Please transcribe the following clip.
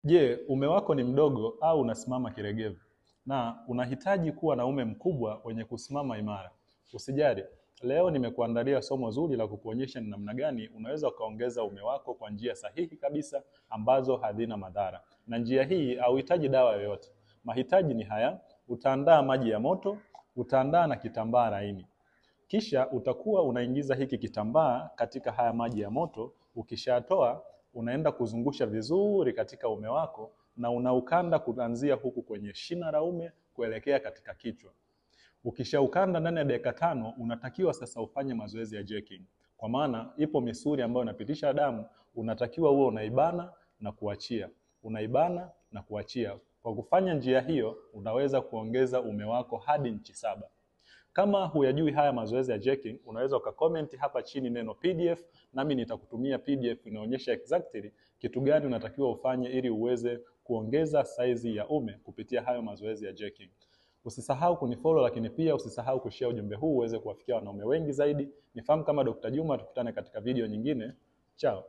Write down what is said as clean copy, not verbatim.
Je, ume wako ni mdogo au unasimama kiregevu? Na unahitaji kuwa na ume mkubwa wenye kusimama imara. Usijali, leo nimekuandalia somo zuri la kukuonyesha ni namna gani unaweza ukaongeza ume wako kwa njia sahihi kabisa ambazo hazina madhara. Na njia hii hauhitaji dawa yoyote. Mahitaji ni haya: utaandaa maji ya moto, utaandaa na kitambaa laini. Kisha utakuwa unaingiza hiki kitambaa katika haya maji ya moto. Ukishatoa unaenda kuzungusha vizuri katika ume wako na unaukanda kuanzia huku kwenye shina la ume kuelekea katika kichwa. Ukishaukanda ndani ya dakika 5, unatakiwa sasa ufanye mazoezi ya jerking. Kwa maana ipo misuli ambayo inapitisha damu, unatakiwa uwe unaibana na kuachia. Unaibana na kuachia. Kwa kufanya njia hiyo, unaweza kuongeza ume wako hadi inchi 7. Kama huyajui haya mazoezi ya jerking, unaweza ukacomment hapa chini neno PDF, nami nitakutumia PDF inaonyesha exactly kitu gani unatakiwa ufanye ili uweze kuongeza saizi ya ume kupitia hayo mazoezi ya jerking. Usisahau kunifollow, lakini pia usisahau kushare ujumbe huu uweze kuwafikia wanaume wengi zaidi. Nifahamu kama Dr. Juma, tukutane katika video nyingine. Chao.